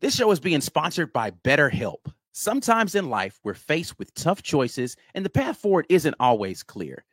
This show is being sponsored by BetterHelp. Sometimes in life, we're faced with tough choices, and the path forward isn't always clear.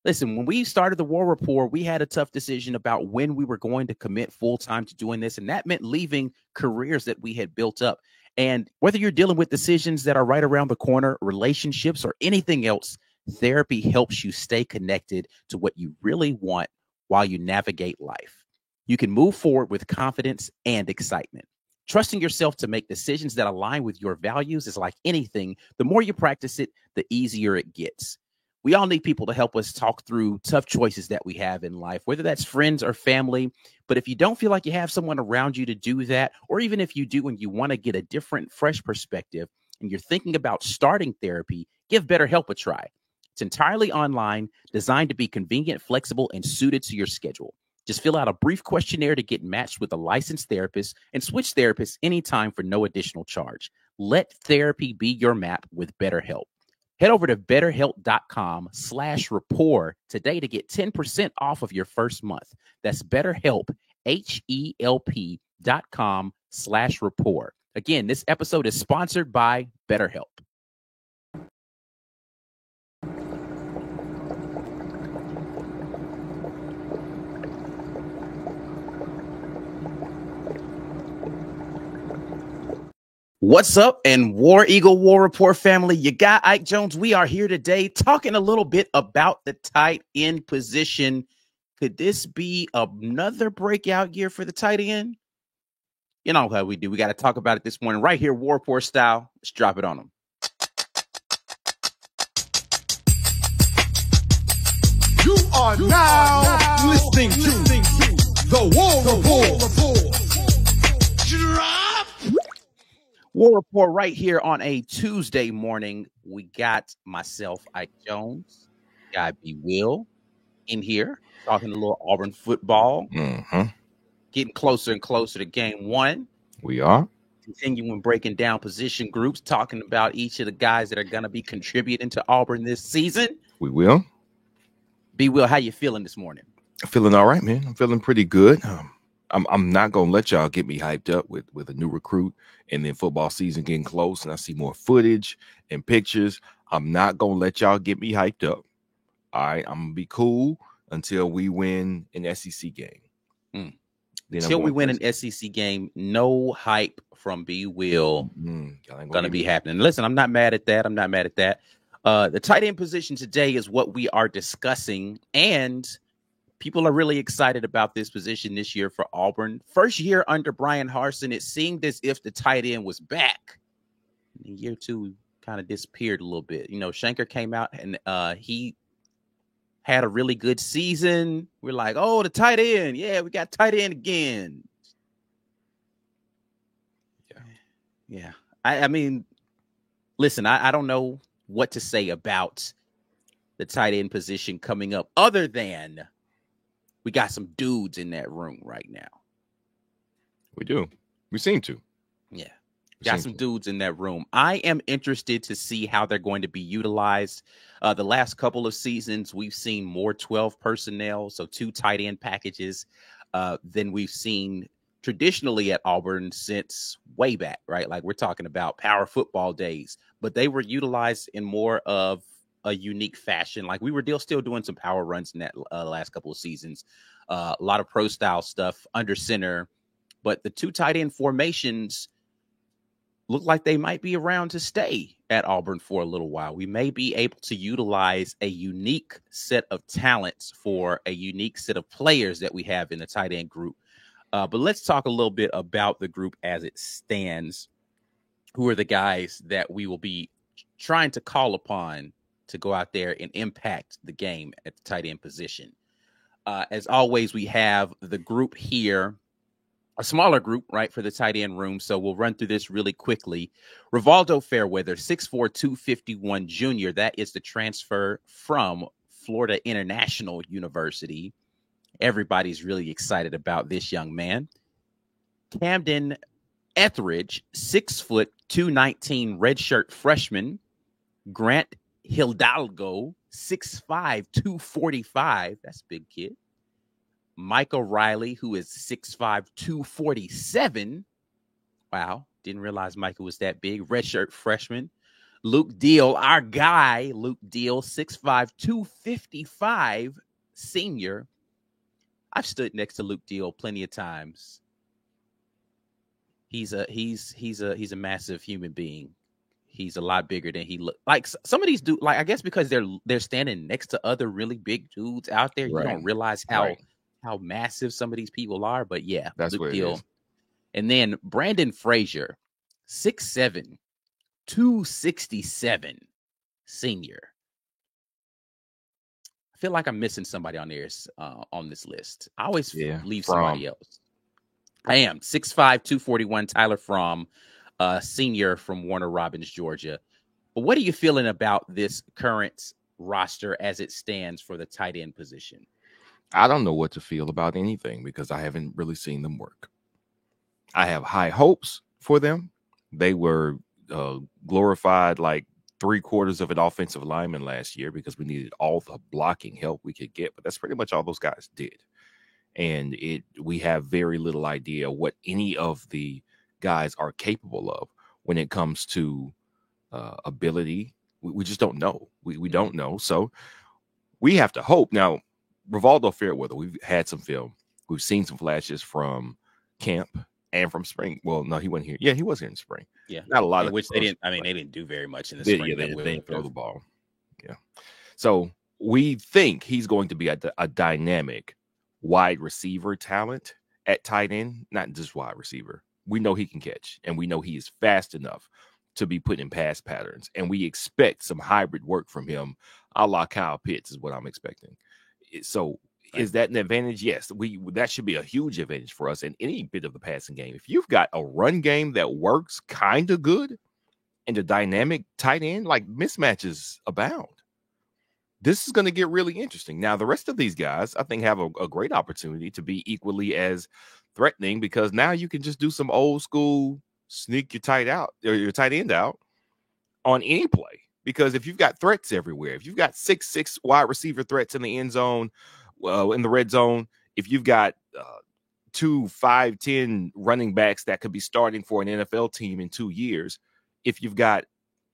Listen, when we started the War Report, we had a tough decision about when we were going to commit full time to doing this, and that meant leaving careers that we had built up. And whether you're dealing with decisions that are right around the corner, relationships, or anything else, therapy helps you stay connected to what you really want while you navigate life. You can move forward with confidence and excitement. Trusting yourself to make decisions that align with your values is like anything. The more you practice it, the easier it gets. We all need people to help us talk through tough choices that we have in life, whether that's friends or family. But if you don't feel like you have someone around you to do that, or even if you do and you want to get a different, fresh perspective, and you're thinking about starting therapy, give BetterHelp a try. It's entirely online, designed to be convenient, flexible, and suited to your schedule. Just fill out a brief questionnaire to get matched with a licensed therapist and switch therapists anytime for no additional charge. Let therapy be your map with BetterHelp. Head over to betterhelp.com/rapport today to get 10% off of your first month. That's BetterHelp, HELP.com/rapport. Again, this episode is sponsored by BetterHelp. What's up, and War Eagle War Report family? You got Ike Jones. We are here today talking a little bit about the tight end position. Could this be another breakout year for the tight end? You know how we do. We got to talk about it this morning right here, War Report style. Let's drop it on them. You are now listening to the War Report. Drop. War Report right here on a Tuesday morning. We got myself, Ike Jones, guy B. Will in here talking a little Auburn football. Getting closer and closer to game one. We are. Continuing breaking down position groups, talking about each of the guys that are going to be contributing to Auburn this season. We will. B. Will, how you feeling this morning? I'm feeling all right, man. I'm feeling pretty good. I'm not gonna let y'all get me hyped up with a new recruit and then football season getting close and I see more footage and pictures. I'm not gonna let y'all get me hyped up. All right, I'm gonna be cool until we win an SEC game. Until we win an SEC game, no hype from B. Will gonna be happening. Listen, I'm not mad at that. The tight end position today is what we are discussing, and people are really excited about this position this year for Auburn. First year under Brian Harsin, it seemed as if the tight end was back. In year two, kind of disappeared a little bit. You know, Shanker came out and he had a really good season. We're like, oh, the tight end. Yeah, we got tight end again. Yeah. I mean, listen, I don't know what to say about the tight end position coming up other than we got some dudes in that room right now. We do. We seem to. Yeah. Got some dudes in that room. I am interested to see how they're going to be utilized. The last couple of seasons, we've seen more 12 personnel, so 2 tight end packages than we've seen traditionally at Auburn since way back, right? Like we're talking about power football days, but they were utilized in more of a unique fashion. Like we were still doing some power runs in that last couple of seasons, a lot of pro style stuff under center, but the 2 tight end formations look like they might be around to stay at Auburn for a little while. We may be able to utilize a unique set of talents for a unique set of players that we have in the tight end group. But let's talk a little bit about the group as it stands. Who are the guys that we will be trying to call upon to go out there and impact the game at the tight end position? As always, we have the group here, a smaller group, right, for the tight end room. So we'll run through this really quickly. Rivaldo Fairweather, 6'4", 251 junior. That is the transfer from Florida International University. Everybody's really excited about this young man. Camden Etheridge, 6 foot, 219 redshirt freshman. Grant Hidalgo, 6'5", 245. That's a big kid. Michael Riley, who is 6'5", 247. Wow. Didn't realize Michael was that big. Redshirt freshman. Luke Deal, our guy, Luke Deal, 6'5", 255, senior. I've stood next to Luke Deal plenty of times. He's a massive human being. He's a lot bigger than he look. Like some of these dudes, like I guess because they're standing next to other really big dudes out there, right. You don't realize how massive some of these people are. But yeah, that's Luke Deal. And then Brandon Frazier, 6'7", 267, senior. I feel like I'm missing somebody on this list. I always leave somebody else. I am 6'5", 241, Tyler Fromm, senior from Warner Robins, Georgia. But what are you feeling about this current roster as it stands for the tight end position? I don't know what to feel about anything because I haven't really seen them work. I have high hopes for them. They were glorified like 3/4 of an offensive lineman last year because we needed all the blocking help we could get. But that's pretty much all those guys did. And we have very little idea what any of the guys are capable of when it comes to ability. We just don't know. We don't know. So we have to hope. Now, Rivaldo Fairweather, we've had some film. We've seen some flashes from camp and from spring. Well, no, he wasn't here. Yeah, he was here in spring. Yeah, not a lot of which they didn't. I mean, they didn't do very much in the spring. Yeah, they didn't throw the ball. Yeah, so we think he's going to be a dynamic wide receiver talent at tight end, not just wide receiver. We know he can catch, and we know he is fast enough to be put in pass patterns, and we expect some hybrid work from him, a la Kyle Pitts is what I'm expecting. So is that an advantage? Yes, that should be a huge advantage for us in any bit of the passing game. If you've got a run game that works kind of good and a dynamic tight end, like mismatches abound. This is going to get really interesting. Now, the rest of these guys, I think, have a great opportunity to be equally as threatening because now you can just do some old school sneak your tight end out on any play. Because if you've got threats everywhere, if you've got 6'6" wide receiver threats in the end zone, in the red zone, if you've got 2 5'10" running backs that could be starting for an NFL team in 2 years, if you've got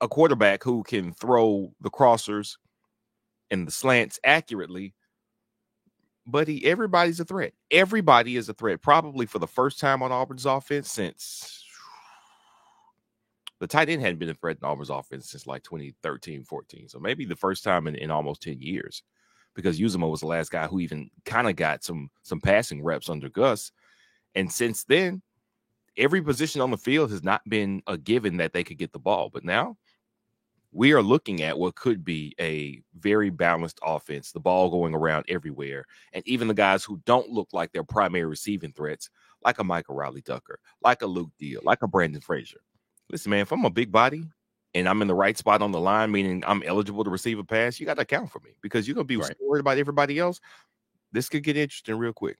a quarterback who can throw the crossers and the slants accurately, buddy, everybody's a threat. Everybody is a threat, probably for the first time on Auburn's offense since the tight end hadn't been a threat in Auburn's offense since like 2013, 14. So maybe the first time in almost 10 years because Uzomah was the last guy who even kind of got some passing reps under Gus. And since then, every position on the field has not been a given that they could get the ball. But now we are looking at what could be a very balanced offense, the ball going around everywhere. And even the guys who don't look like their primary receiving threats, like a Michael Riley-Ducker, like a Luke Deal, like a Brandon Frazier. Listen, man, if I'm a big body and I'm in the right spot on the line, meaning I'm eligible to receive a pass, you got to account for me because you're going to be worried about everybody else. This could get interesting real quick.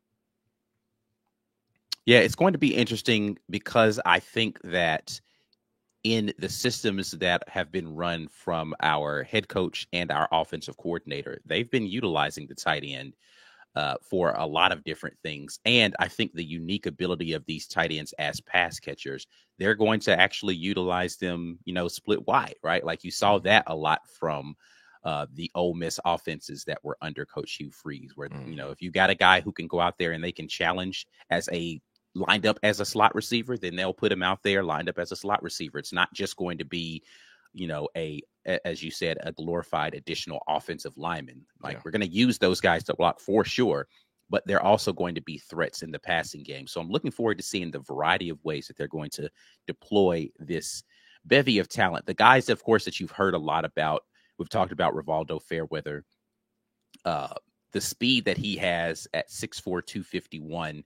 Yeah, it's going to be interesting because I think that in the systems that have been run from our head coach and our offensive coordinator, they've been utilizing the tight end for a lot of different things. And I think the unique ability of these tight ends as pass catchers, they're going to actually utilize them, split wide, right? Like you saw that a lot from the Ole Miss offenses that were under Coach Hugh Freeze, where, if you got a guy who can go out there and they can challenge lined up as a slot receiver, then they'll put him out there lined up as a slot receiver. It's not just going to be, as you said, a glorified additional offensive lineman. We're going to use those guys to block for sure, but they're also going to be threats in the passing game. So I'm looking forward to seeing the variety of ways that they're going to deploy this bevy of talent. The guys, of course, that you've heard a lot about, we've talked about Rivaldo Fairweather, the speed that he has at 6'4", 251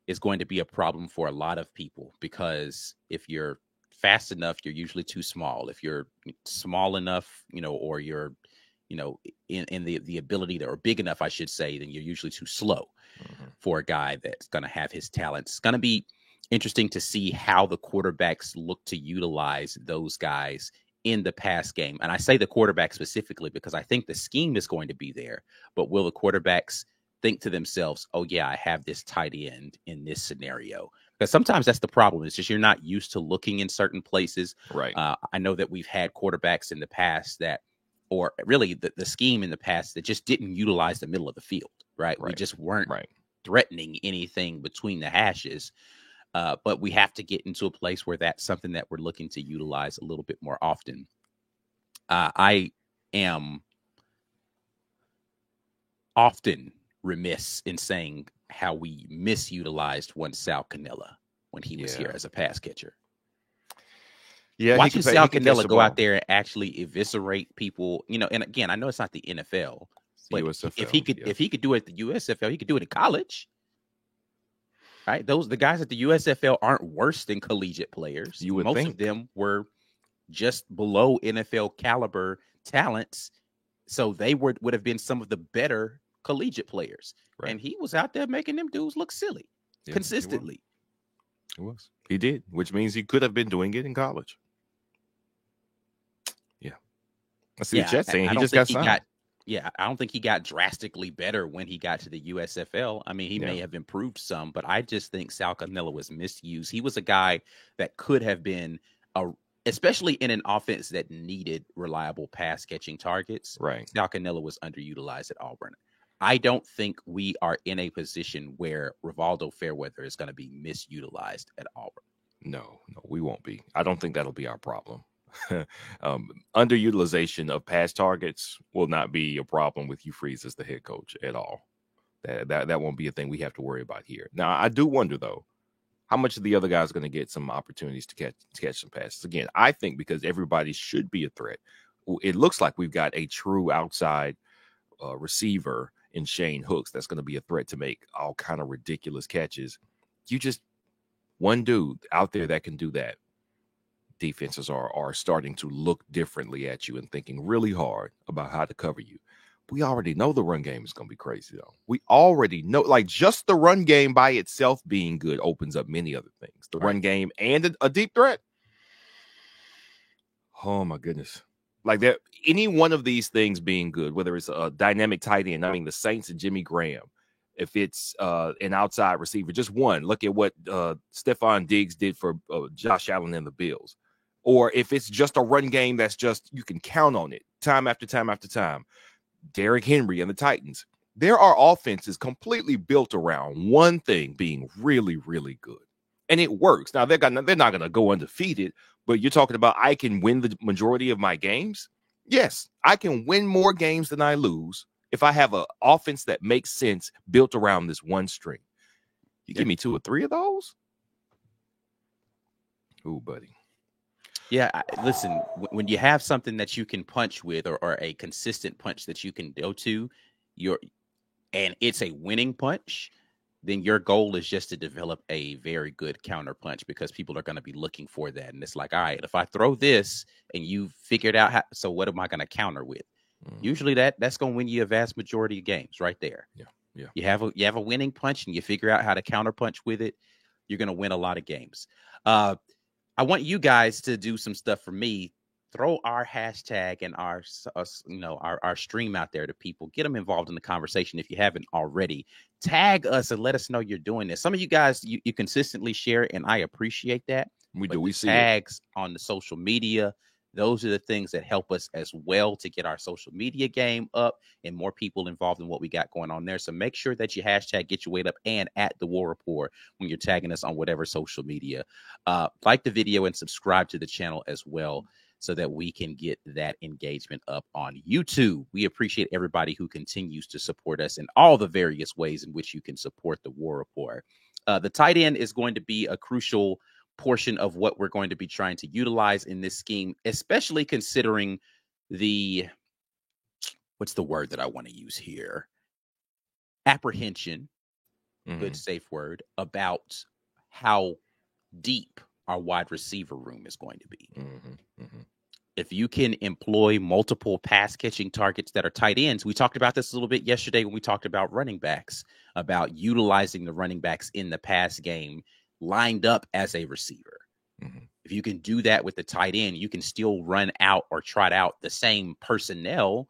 is going to be a problem for a lot of people because if you're fast enough, you're usually too small. If you're small enough, or you're, in the ability to, or big enough, I should say, then you're usually too slow for a guy that's going to have his talents. It's going to be interesting to see how the quarterbacks look to utilize those guys in the pass game. And I say the quarterback specifically because I think the scheme is going to be there, but will the quarterbacks think to themselves, oh yeah, I have this tight end in this scenario? Because sometimes that's the problem. It's just you're not used to looking in certain places. Right. I know that we've had quarterbacks in the past that, or really the scheme in the past that just didn't utilize the middle of the field, right? We just weren't threatening anything between the hashes. But we have to get into a place where that's something that we're looking to utilize a little bit more often. I am often remiss in saying how we misutilized one Sal Cannella when he was here as a pass catcher. Yeah, watching Sal Cannella go out there and actually eviscerate people, you know, and again, I know it's not the NFL, but USFL, if he could do it at the USFL, he could do it in college. Right? The guys at the USFL aren't worse than collegiate players. Most of them were just below NFL caliber talents. So they would have been some of the better collegiate players. Right. And he was out there making them dudes look silly consistently. He did, which means he could have been doing it in college. Yeah. I see the chat saying he just got signed. I don't think he got drastically better when he got to the USFL. I mean, he may have improved some, but I just think Sal Cannella was misused. He was a guy that could have been especially in an offense that needed reliable pass catching targets. Right. Sal Cannella was underutilized at Auburn. I don't think we are in a position where Rivaldo Fairweather is going to be misutilized at Auburn. No, we won't be. I don't think that'll be our problem. Underutilization of pass targets will not be a problem with Hugh Freeze as the head coach at all. That won't be a thing we have to worry about here. Now, I do wonder, though, how much of the other guys are going to get some opportunities to catch some passes. Again, I think because everybody should be a threat. It looks like we've got a true outside receiver in Shane Hooks that's going to be a threat to make all kind of ridiculous catches. You just one dude out there that can do that. Defenses are starting to look differently at you and thinking really hard about how to cover you. We already know the run game is going to be crazy, though. We already know, like, just the run game by itself being good opens up many other things. The run game and a deep threat. Oh, my goodness. Like that, any one of these things being good, whether it's a dynamic tight end, I mean, the Saints and Jimmy Graham, if it's an outside receiver, just one. Look at what Stephon Diggs did for Josh Allen and the Bills. Or if it's just a run game that's just, you can count on it time after time after time. Derrick Henry and the Titans. There are offenses completely built around one thing being really, really good. And it works. Now, they're not going to go undefeated, but you're talking about I can win the majority of my games? Yes, I can win more games than I lose if I have an offense that makes sense built around this one string. You give me 2 or 3 of those? Ooh, buddy. Yeah, listen, when you have something that you can punch with or a consistent punch that you can go to, and it's a winning punch, then your goal is just to develop a very good counter punch because people are going to be looking for that. And it's like, all right, if I throw this and you figured out how, so what am I going to counter with? Usually that's going to win you a vast majority of games right there. Yeah. You have a winning punch and you figure out how to counter punch with it, you're going to win a lot of games. I want you guys to do some stuff for me. Throw our hashtag and our stream out there to people. Get them involved in the conversation if you haven't already. Tag us and let us know you're doing this. Some of you guys, you consistently share, and I appreciate that. We do. We see tags on the social media. Those are the things that help us as well to get our social media game up and more people involved in what we got going on there. So make sure that you hashtag Get Your Weight Up and at The War Report when you're tagging us on whatever social media. Like the video and subscribe to the channel as well so that we can get that engagement up on YouTube. We appreciate everybody who continues to support us in all the various ways in which you can support The War Report. The tight end is going to be a crucial portion of what we're going to be trying to utilize in this scheme, especially considering what's the word that I want to use here? Apprehension, good safe word, about how deep our wide receiver room is going to be. If you can employ multiple pass catching targets that are tight ends, we talked about this a little bit yesterday when we talked about running backs, about utilizing the running backs in the pass game lined up as a receiver. If you can do that with the tight end, you can still run out or trot out the same personnel,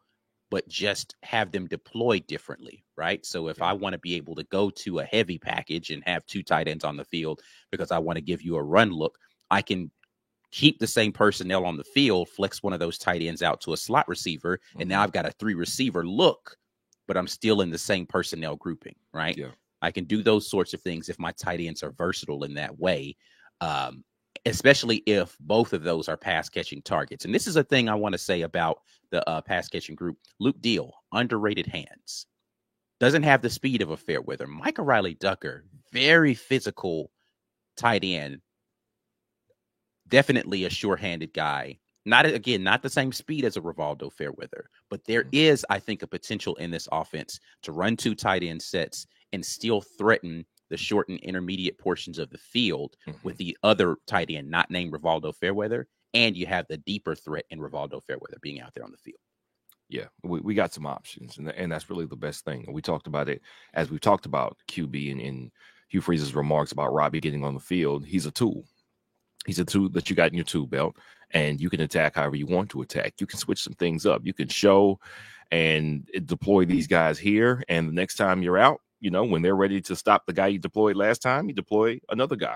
but just have them deployed differently, right? So if I want to be able to go to a heavy package and have 2 tight ends on the field because I want to give you a run look, I can keep the same personnel on the field, flex one of those tight ends out to a slot receiver, and now I've got a 3 receiver look, but I'm still in the same personnel grouping, right? Yeah. I can do those sorts of things if my tight ends are versatile in that way, especially if both of those are pass-catching targets. And this is a thing I want to say about the pass-catching group. Luke Deal, underrated hands. Doesn't have the speed of a Fairweather. Micah Riley-Ducker, very physical tight end. Definitely a sure-handed guy. Not the same speed as a Rivaldo Fairweather, but there is, I think, a potential in this offense to run 2 tight end sets and still threaten the short and intermediate portions of the field with the other tight end not named Rivaldo Fairweather, and you have the deeper threat in Rivaldo Fairweather being out there on the field. Yeah, we got some options, and that's really the best thing. We talked about it as we talked about QB and Hugh Freeze's remarks about Robbie getting on the field. He's a tool. He's a tool that you got in your tool belt, and you can attack however you want to attack. You can switch some things up. You can show and deploy these guys here, and the next time you're out, when they're ready to stop the guy you deployed last time, you deploy another guy.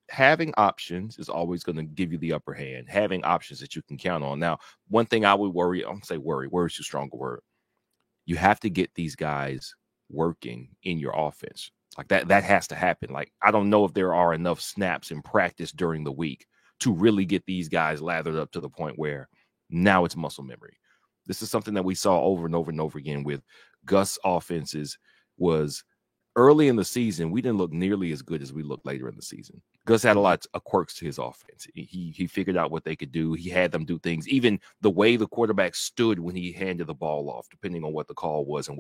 Having options is always going to give you the upper hand. Having options that you can count on. Now, one thing I would worry, I don't say worry is too strong a word. You have to get these guys working in your offense. Like that has to happen. Like, I don't know if there are enough snaps in practice during the week to really get these guys lathered up to the point where now it's muscle memory. This is something that we saw over and over and over again with Gus offenses. Was early in the season, we didn't look nearly as good as we looked later in the season. Gus had a lot of quirks to his offense. He figured out what they could do. He had them do things. Even the way the quarterback stood when he handed the ball off, depending on what the call was and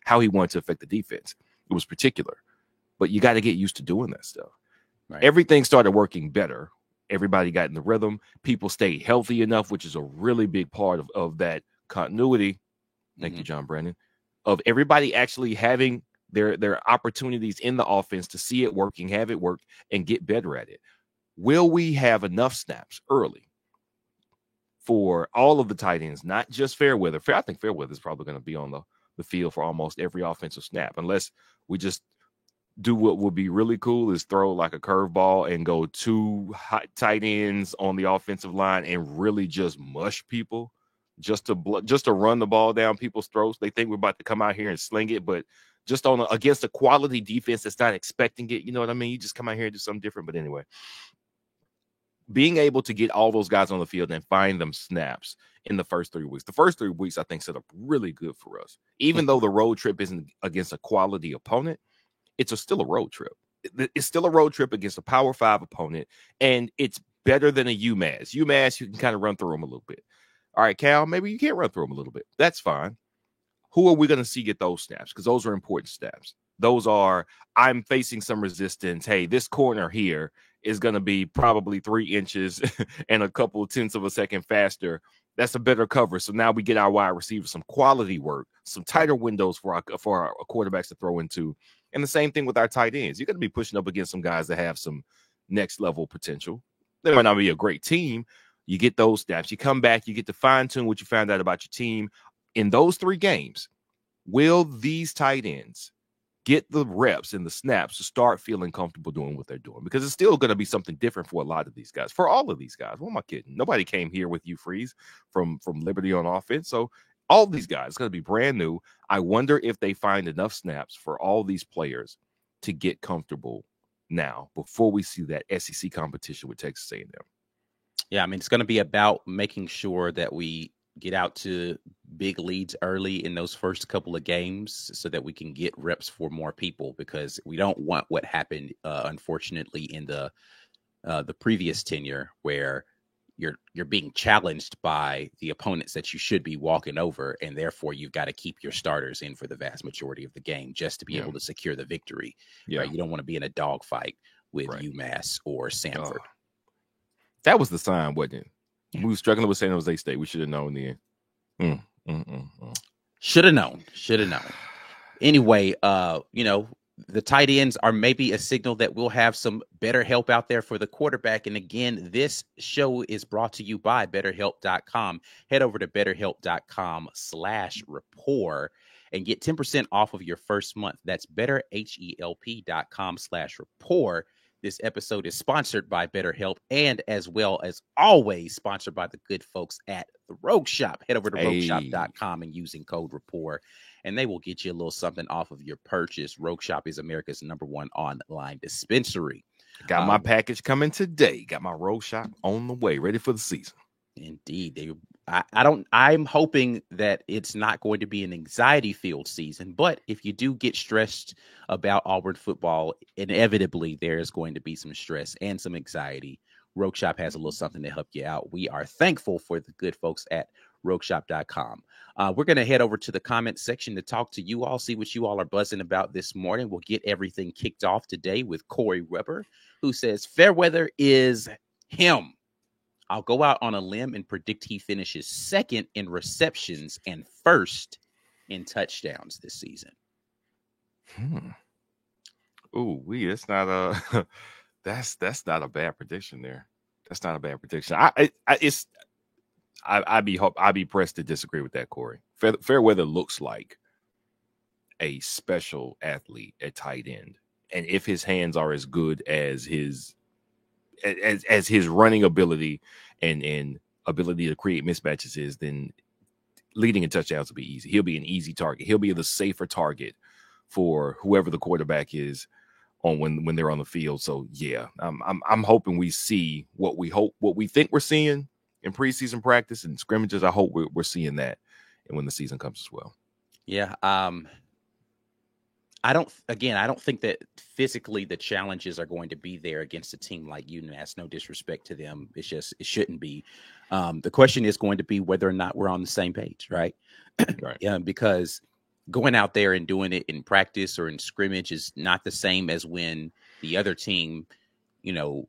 how he wanted to affect the defense. It was particular. But you got to get used to doing that stuff. Right. Everything started working better. Everybody got in the rhythm. People stayed healthy enough, which is a really big part of that continuity. Thank you, John Brennan. Of everybody actually having their opportunities in the offense to see it working, have it work, and get better at it. Will we have enough snaps early for all of the tight ends, not just Fairweather? I think Fairweather is probably going to be on the field for almost every offensive snap, unless we just do what would be really cool is throw like a curveball and go 2 hot tight ends on the offensive line and really just mush people. Just to run the ball down people's throats. They think we're about to come out here and sling it, but just against a quality defense that's not expecting it. You know what I mean? You just come out here and do something different. But anyway, being able to get all those guys on the field and find them snaps in the first 3 weeks. The first 3 weeks, I think, set up really good for us. Even though the road trip isn't against a quality opponent, it's still a road trip. It's still a road trip against a Power 5 opponent, and it's better than a UMass. UMass, you can kind of run through them a little bit. All right, Cal, maybe you can't run through them a little bit. That's fine. Who are we going to see get those snaps? Because those are important snaps. Those are, I'm facing some resistance. Hey, this corner here is going to be probably 3 inches and a couple of tenths of a second faster. That's a better cover. So now we get our wide receivers some quality work, some tighter windows for our quarterbacks to throw into. And the same thing with our tight ends. You're going to be pushing up against some guys that have some next level potential. They might not be a great team. You get those snaps. You come back. You get to fine-tune what you found out about your team. In those 3 games, will these tight ends get the reps and the snaps to start feeling comfortable doing what they're doing? Because it's still going to be something different for a lot of these guys. For all of these guys. What am I kidding? Nobody came here with Hugh Freeze from Liberty on offense. So all these guys, it's going to be brand new. I wonder if they find enough snaps for all these players to get comfortable now before we see that SEC competition with Texas A&M. Yeah, I mean, it's going to be about making sure that we get out to big leads early in those first couple of games so that we can get reps for more people, because we don't want what happened, unfortunately, in the previous tenure where you're being challenged by the opponents that you should be walking over, and therefore you've got to keep your starters in for the vast majority of the game just to be able to secure the victory. Right? You don't want to be in a dogfight with UMass or Samford. That was the sign, wasn't it? We were struggling with San Jose State. We should have known then. Should have known. Anyway, the tight ends are maybe a signal that we'll have some better help out there for the quarterback. And again, this show is brought to you by BetterHelp.com. Head over to BetterHelp.com/rapport and get 10% off of your first month. That's BetterHelp.com/rapport. This episode is sponsored by BetterHelp and as well as always sponsored by the good folks at the Rogue Shop. Head over to RogueShop.com and using code rapport, and they will get you a little something off of your purchase. Rogue Shop is America's #1 online dispensary. Got my package coming today. Got my Rogue Shop on the way, ready for the season. Indeed. I'm hoping that it's not going to be an anxiety-filled season, but if you do get stressed about Auburn football, inevitably there is going to be some stress and some anxiety. Rogue Shop has a little something to help you out. We are thankful for the good folks at RogueShop.com. We're going to head over to the comment section to talk to you all, see what you all are buzzing about this morning. We'll get everything kicked off today with Corey Weber, who says Fairweather is him. I'll go out on a limb and predict he finishes second in receptions and first in touchdowns this season. Ooh, that's not a that's not a bad prediction there. That's not a bad prediction. I'd be pressed to disagree with that, Corey. Fairweather looks like a special athlete at tight end, and if his hands are as good as his running ability and ability to create mismatches is, then leading in touchdowns will be easy. He'll be an easy target. He'll be the safer target for whoever the quarterback is on when they're on the field. So yeah, I'm hoping we see what we think we're seeing in preseason practice and scrimmages. I hope we're seeing that, and when the season comes as well. Yeah. I don't think that physically the challenges are going to be there against a team like UMass. No disrespect to them. It's just, it shouldn't be. The question is going to be whether or not we're on the same page, right? Right. Yeah, because going out there and doing it in practice or in scrimmage is not the same as when the other team, the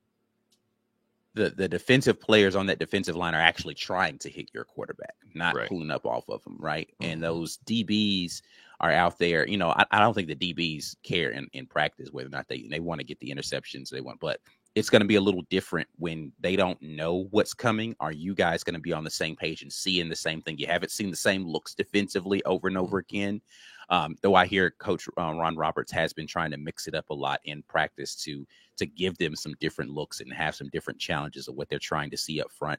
defensive players on that defensive line are actually trying to hit your quarterback, not pulling up off of them, right? Mm-hmm. And those DBs are out there. I don't think the DBs care in practice whether or not they want to get the interceptions they want, but it's going to be a little different when they don't know what's coming. Are you guys going to be on the same page and seeing the same thing? You haven't seen the same looks defensively over and over again. Though I hear Coach Ron Roberts has been trying to mix it up a lot in practice to give them some different looks and have some different challenges of what they're trying to see up front.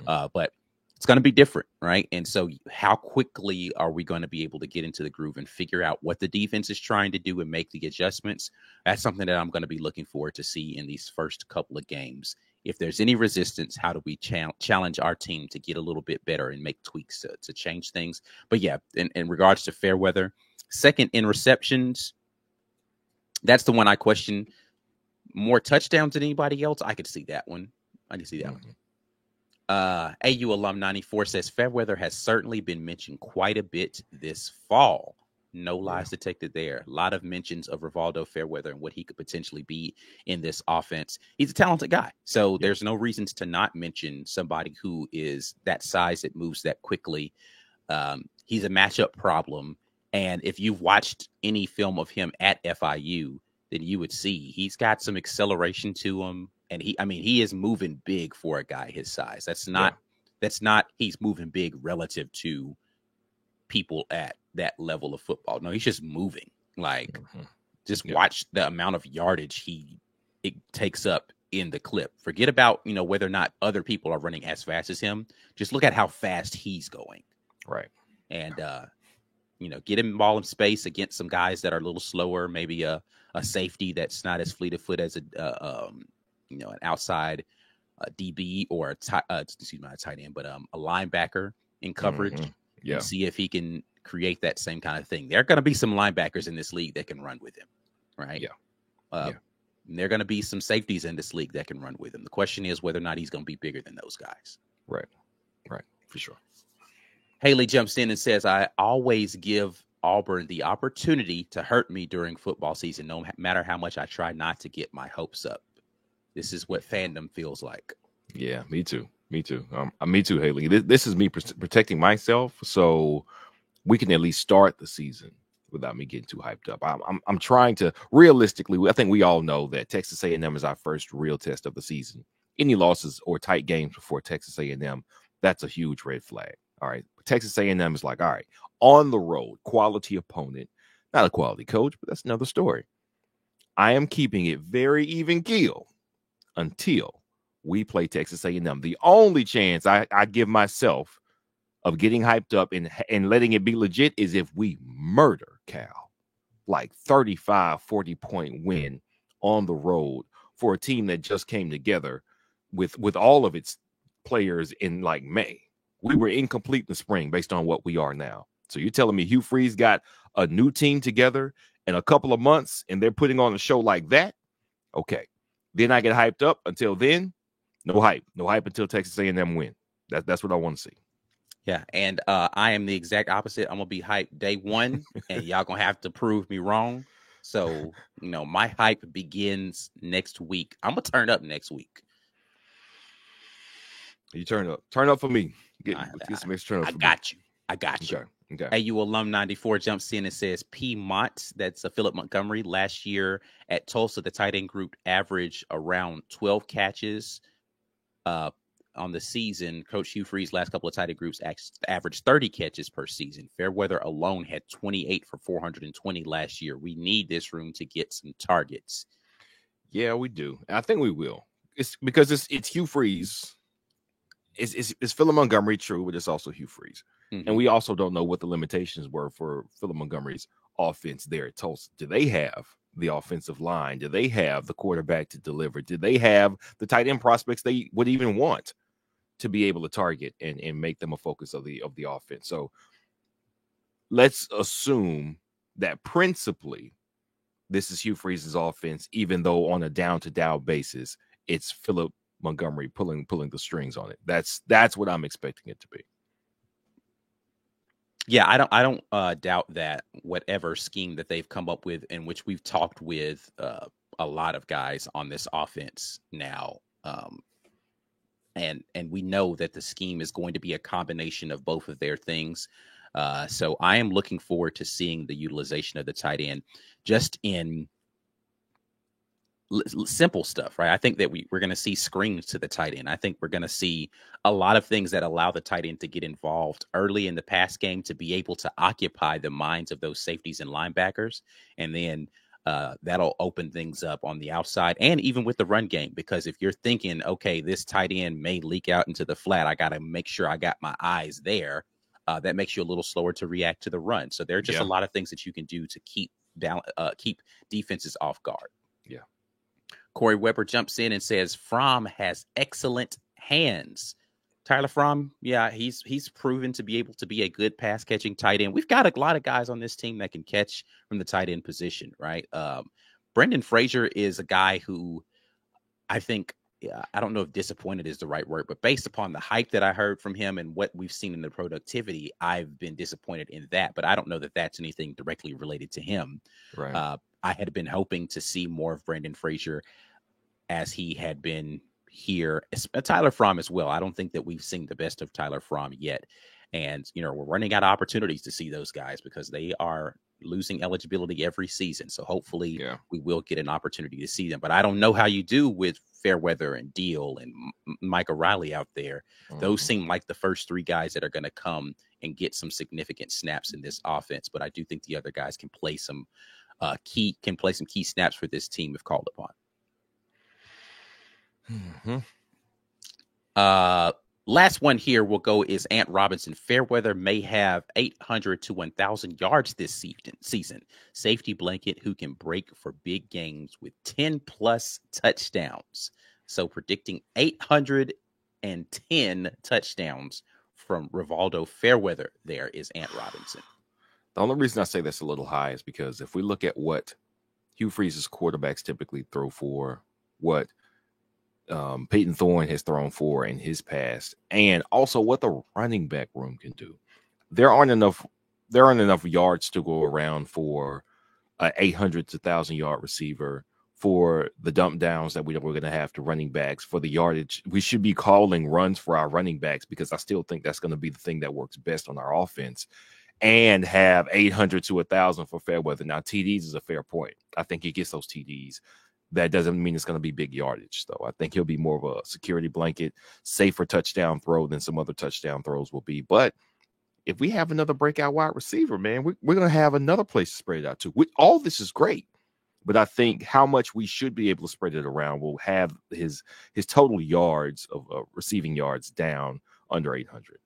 But it's going to be different, right? And so how quickly are we going to be able to get into the groove and figure out what the defense is trying to do and make the adjustments? That's something that I'm going to be looking forward to see in these first couple of games. If there's any resistance, how do we challenge our team to get a little bit better and make tweaks to change things? But yeah, in regards to Fairweather, second in receptions, that's the one I question. More touchdowns than anybody else, I could see that one. I can see that one. AU Alum 94 says Fairweather has certainly been mentioned quite a bit this fall. No lies detected there. A lot of mentions of Rivaldo Fairweather and what he could potentially be in this offense. He's a talented guy, so there's no reasons to not mention somebody who is that size that moves that quickly. He's a matchup problem, and if you've watched any film of him at FIU, then you would see he's got some acceleration to him. And he is moving big for a guy his size. That's not he's moving big relative to people at that level of football. No, he's just moving. Watch the amount of yardage it takes up in the clip. Forget about, whether or not other people are running as fast as him. Just look at how fast he's going. Right. And get him ball in space against some guys that are a little slower, maybe a safety that's not as fleet of foot as an outside DB or a tight end, but a linebacker in coverage. Mm-hmm. Yeah. And see if he can create that same kind of thing. There are going to be some linebackers in this league that can run with him, right? Yeah. And there are going to be some safeties in this league that can run with him. The question is whether or not he's going to be bigger than those guys. Right. For sure. Haley jumps in and says, I always give Auburn the opportunity to hurt me during football season, no matter how much I try not to get my hopes up. This is what fandom feels like. Yeah, me too. Me too, Haley. This is me protecting myself, so we can at least start the season without me getting too hyped up. I'm trying to realistically. I think we all know that Texas A&M is our first real test of the season. Any losses or tight games before Texas A&M, that's a huge red flag. All right, Texas A&M is like, all right, on the road, quality opponent, not a quality coach, but that's another story. I am keeping it very even keel until we play Texas A&M. The only chance I give myself of getting hyped up and letting it be legit is if we murder Cal, like 35, 40-point win on the road for a team that just came together with all of its players in like May. We were incomplete in the spring based on what we are now. So you're telling me Hugh Freeze got a new team together in a couple of months and they're putting on a show like that? Okay. Then I get hyped up. Until then, no hype. No hype until Texas A&M win. That's what I want to see. Yeah, and I am the exact opposite. I'm going to be hyped day one, and y'all going to have to prove me wrong. So, my hype begins next week. I'm going to turn up next week. You turn up. Turn up for me. Get some extra turn up for me. I got you. Okay. AU Alum 94 jumps in and says Piedmont, that's Philip Montgomery, last year at Tulsa, the tight end group averaged around 12 catches on the season. Coach Hugh Freeze last couple of tight end groups averaged 30 catches per season. Fairweather alone had 28 for 420 last year. We need this room to get some targets. Yeah, we do. I think we will. It's because it's Hugh Freeze. It's Philip Montgomery, true, but it's also Hugh Freeze. Mm-hmm. And we also don't know what the limitations were for Philip Montgomery's offense there at Tulsa. Do they have the offensive line? Do they have the quarterback to deliver? Do they have the tight end prospects they would even want to be able to target and make them a focus of the offense? So let's assume that principally this is Hugh Freeze's offense, even though on a down-to-down basis, it's Philip Montgomery pulling the strings on it. That's what I'm expecting it to be. Yeah, I don't doubt that whatever scheme that they've come up with, in which we've talked with a lot of guys on this offense now, and we know that the scheme is going to be a combination of both of their things. So I am looking forward to seeing the utilization of the tight end just in simple stuff, right? I think that we're going to see screens to the tight end. I think we're going to see a lot of things that allow the tight end to get involved early in the pass game to be able to occupy the minds of those safeties and linebackers. And then that'll open things up on the outside and even with the run game, because if you're thinking, okay, this tight end may leak out into the flat, I got to make sure I got my eyes there. That makes you a little slower to react to the run. So there are just a lot of things that you can do to keep defenses off guard. Yeah. Corey Weber jumps in and says Fromm has excellent hands. Tyler Fromm, yeah, he's proven to be able to be a good pass catching tight end. We've got a lot of guys on this team that can catch from the tight end position, right? Brendan Frazier is a guy who I think, I don't know if disappointed is the right word, but based upon the hype that I heard from him and what we've seen in the productivity, I've been disappointed in that. But I don't know that that's anything directly related to him. Right. I had been hoping to see more of Brendan Frazier as he had been here. Tyler Fromm as well. I don't think that we've seen the best of Tyler Fromm yet. And, we're running out of opportunities to see those guys because they are losing eligibility every season. So hopefully we will get an opportunity to see them. But I don't know how you do with Fairweather and Deal and Micah Riley out there. Mm-hmm. Those seem like the first three guys that are going to come and get some significant snaps in this offense. But I do think the other guys can play some key snaps for this team if called upon. Mm-hmm. Last one here we'll go is Ant Robinson. Fairweather may have 800 to 1,000 yards this season. Safety blanket who can break for big games with 10 plus touchdowns. So predicting 810 touchdowns from Rivaldo Fairweather. There is Ant Robinson. The only reason I say that's a little high is because if we look at what Hugh Freeze's quarterbacks typically throw for, what Peyton Thorne has thrown for in his past, and also what the running back room can do, there aren't enough yards to go around for an 800 to 1,000 yard receiver, for the dump downs that we're going to have to running backs, for the yardage. We should be calling runs for our running backs because I still think that's going to be the thing that works best on our offense. and have 800 to 1,000 for Fairweather. Now, TDs is a fair point. I think he gets those TDs. That doesn't mean it's going to be big yardage, though. I think he'll be more of a security blanket, safer touchdown throw than some other touchdown throws will be. But if we have another breakout wide receiver, man, we're going to have another place to spread it out to. All this is great, but I think how much we should be able to spread it around will have his total yards of receiving yards down under 800.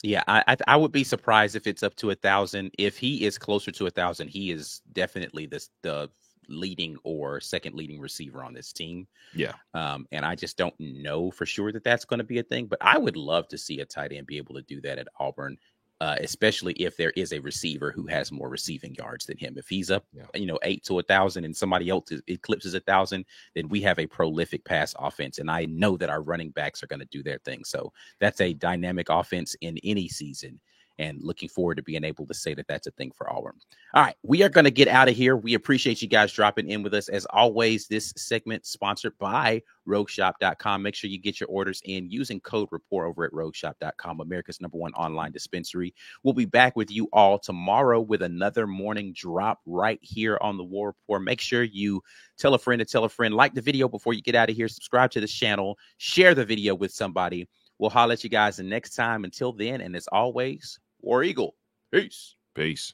Yeah, I would be surprised if it's up to 1,000. If he is closer to 1,000, he is definitely the leading or second leading receiver on this team. Yeah. And I just don't know for sure that that's going to be a thing, but I would love to see a tight end be able to do that at Auburn, especially if there is a receiver who has more receiving yards than him. If he's up, 8 to 1,000 and somebody else eclipses 1,000, then we have a prolific pass offense. And I know that our running backs are going to do their thing. So that's a dynamic offense in any season. And looking forward to being able to say that that's a thing for Auburn. All right, we are going to get out of here. We appreciate you guys dropping in with us. As always, this segment sponsored by RogueShop.com. Make sure you get your orders in using code RAPPORT over at RogueShop.com, America's #1 online dispensary. We'll be back with you all tomorrow with another morning drop right here on the War Report. Make sure you tell a friend to tell a friend. Like the video before you get out of here. Subscribe to the channel. Share the video with somebody. We'll holler at you guys the next time. Until then, and as always, War Eagle. Peace. Peace.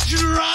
Drop.